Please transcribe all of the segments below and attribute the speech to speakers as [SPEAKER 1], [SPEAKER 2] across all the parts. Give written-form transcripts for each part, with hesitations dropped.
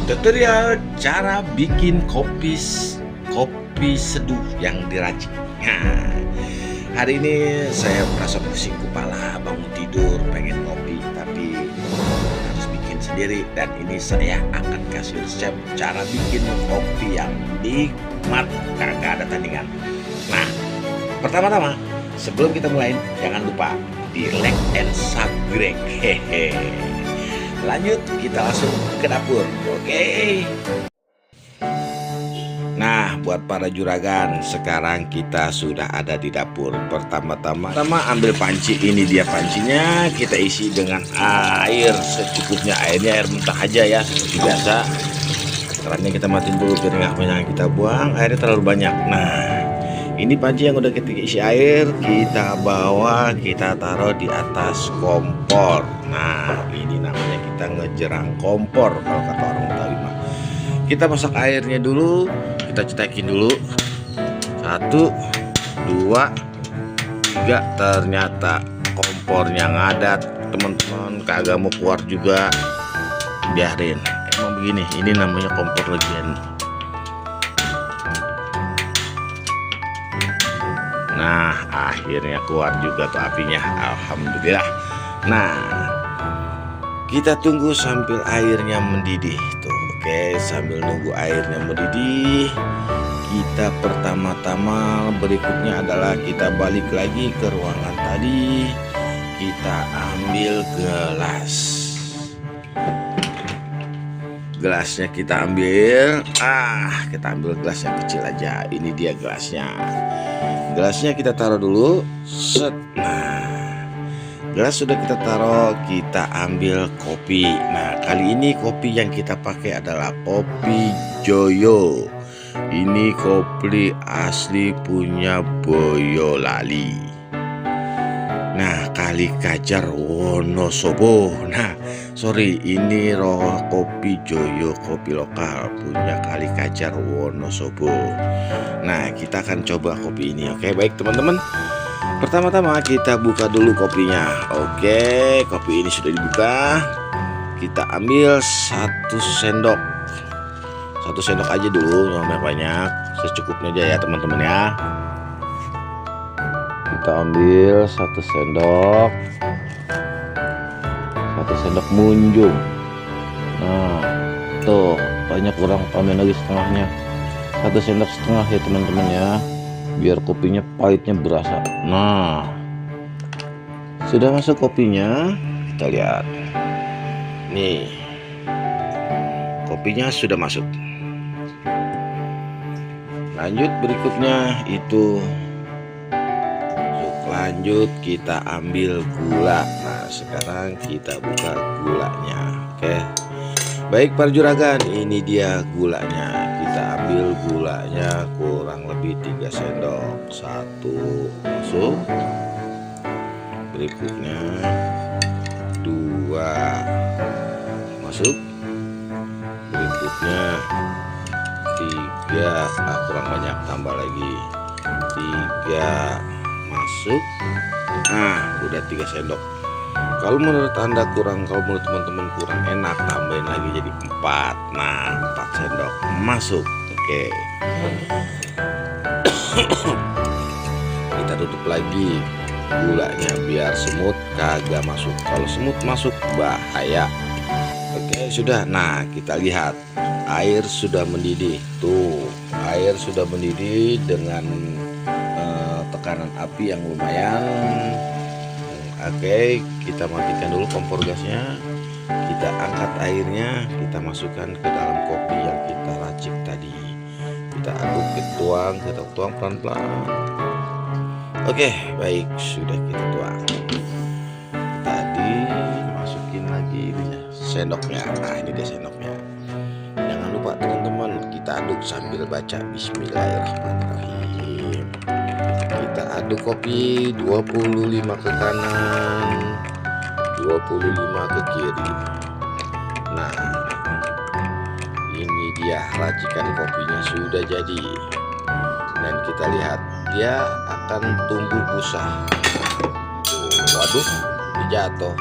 [SPEAKER 1] Tutorial cara bikin kopi seduh yang diracik. Nah, hari ini saya merasa pusing kepala, bangun tidur pengen kopi tapi harus bikin sendiri, dan ini saya akan kasih resep cara bikin kopi yang nikmat, kagak ada tandingan. Nah, pertama-tama sebelum kita mulai jangan lupa di like and subscribe. Hehe. Lanjut, kita langsung ke dapur. Oke. Nah, buat para juragan, sekarang kita sudah ada di dapur. Pertama-tama ambil panci. Ini dia pancinya. Kita isi dengan air secukupnya. Airnya air mentah aja ya, seperti biasa. Kerannya kita matiin dulu biar nggak banyak kita buang. Airnya terlalu banyak. Nah, ini panci yang udah kita isi air, kita bawa, kita taruh di atas kompor. Nah, ini namanya kita ngejerang kompor kalau kata orang Betawi mah. Kita masak airnya dulu, kita cetekin dulu. 1, 2, 3. Ternyata kompornya ngadat, teman-teman, kagak mau keluar juga. Biarin, emang begini, ini namanya kompor legend. Nah, akhirnya keluar juga tuh apinya, alhamdulillah. Nah, kita tunggu sambil airnya mendidih tuh. Oke, sambil nunggu airnya mendidih, kita pertama-tama berikutnya adalah kita balik lagi ke ruangan tadi. Kita ambil gelas. Gelasnya kita ambil. Kita ambil gelas yang kecil aja. Ini dia gelasnya. Gelasnya kita taruh dulu. Set. Nah, gelas sudah kita taruh, kita ambil kopi. Nah, kali ini kopi yang kita pakai adalah kopi Joyo. Ini kopi asli punya Boyolali. Nah, Kali Kajar Wonosobo. Nah, sorry, ini kopi Joyo, kopi lokal punya Kali Kajar Wonosobo. Nah, kita akan coba kopi ini. Oke, baik teman-teman. Pertama-tama kita buka dulu kopinya. Oke, kopi ini sudah dibuka. Kita ambil 1 sendok. 1 sendok aja dulu, jangan banyak, secukupnya aja ya teman-teman ya. Kita ambil 1 sendok. 1 sendok munjung. Nah, tuh banyak, kurang, tambahin lagi setengahnya. 1 sendok setengah ya teman-teman ya, biar kopinya pahitnya berasa. Nah, sudah masuk kopinya, kita lihat nih, kopinya sudah masuk. Lanjut berikutnya itu, lanjut kita ambil gula. Nah, sekarang kita buka gulanya. Oke, baik para juragan, ini dia gulanya. Kita ambil gulanya kurang lebih 3 sendok. 1 masuk. Berikutnya 2 masuk. Berikutnya 3, kurang banyak, tambah lagi 3 masuk. Nah, udah 3 sendok. Kalau menurut Anda kurang, kalau menurut teman-teman kurang enak, tambahin lagi jadi 4. Nah, 4 sendok masuk. Oke. Kita tutup lagi gulanya biar semut kagak masuk. Kalau semut masuk bahaya. Oke, sudah. Nah, kita lihat air sudah mendidih. Tuh, air sudah mendidih dengan tekanan api yang lumayan. Oke, kita matikan dulu kompor gasnya. Kita angkat airnya, kita masukkan ke dalam kopi yang kita racik tadi. Kita aduk, kita tuang pelan-pelan. Oke, baik, sudah kita tuang. Tadi masukin lagi sendoknya. Nah, ini dia sendoknya. Jangan lupa teman-teman, kita aduk sambil baca Bismillahirrahmanirrahim. Kita aduk kopi 25 ke kanan, 25 ke kiri. Nah, ini dia racikan kopinya sudah jadi. Dan kita lihat dia akan tumbuh pusah. Waduh, jatuh.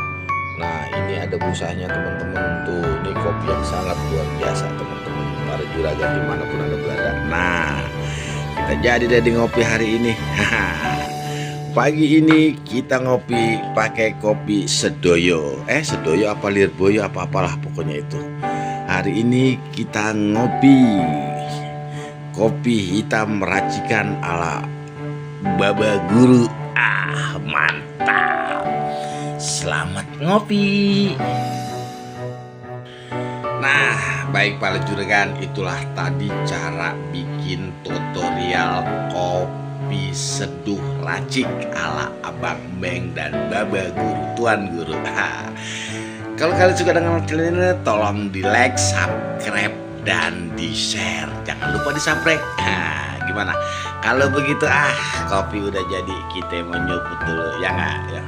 [SPEAKER 1] Nah, ini ada busanya teman-teman. Tuh, ini kopi yang sangat luar biasa teman-teman. Para juragan dimanapun Anda berada. Nah, kita jadi dari ngopi hari ini. Pagi ini kita ngopi pakai kopi Sedoyo. Sedoyo apa Lirboyo apa apalah pokoknya itu. Hari ini kita ngopi kopi hitam racikan ala Baba Guru. Mantap. Selamat ngopi. Nah, baik para juragan, itulah tadi cara bikin tutorial kopi seduh racik ala Abang Beng dan Baba Guru, Tuan Guru. Kalau kalian suka dengan channel ini, tolong di like, subscribe, dan di share. Jangan lupa di subscribe. Gimana? Kalau begitu kopi udah jadi, kita mau nyuput dulu ya nggak ya.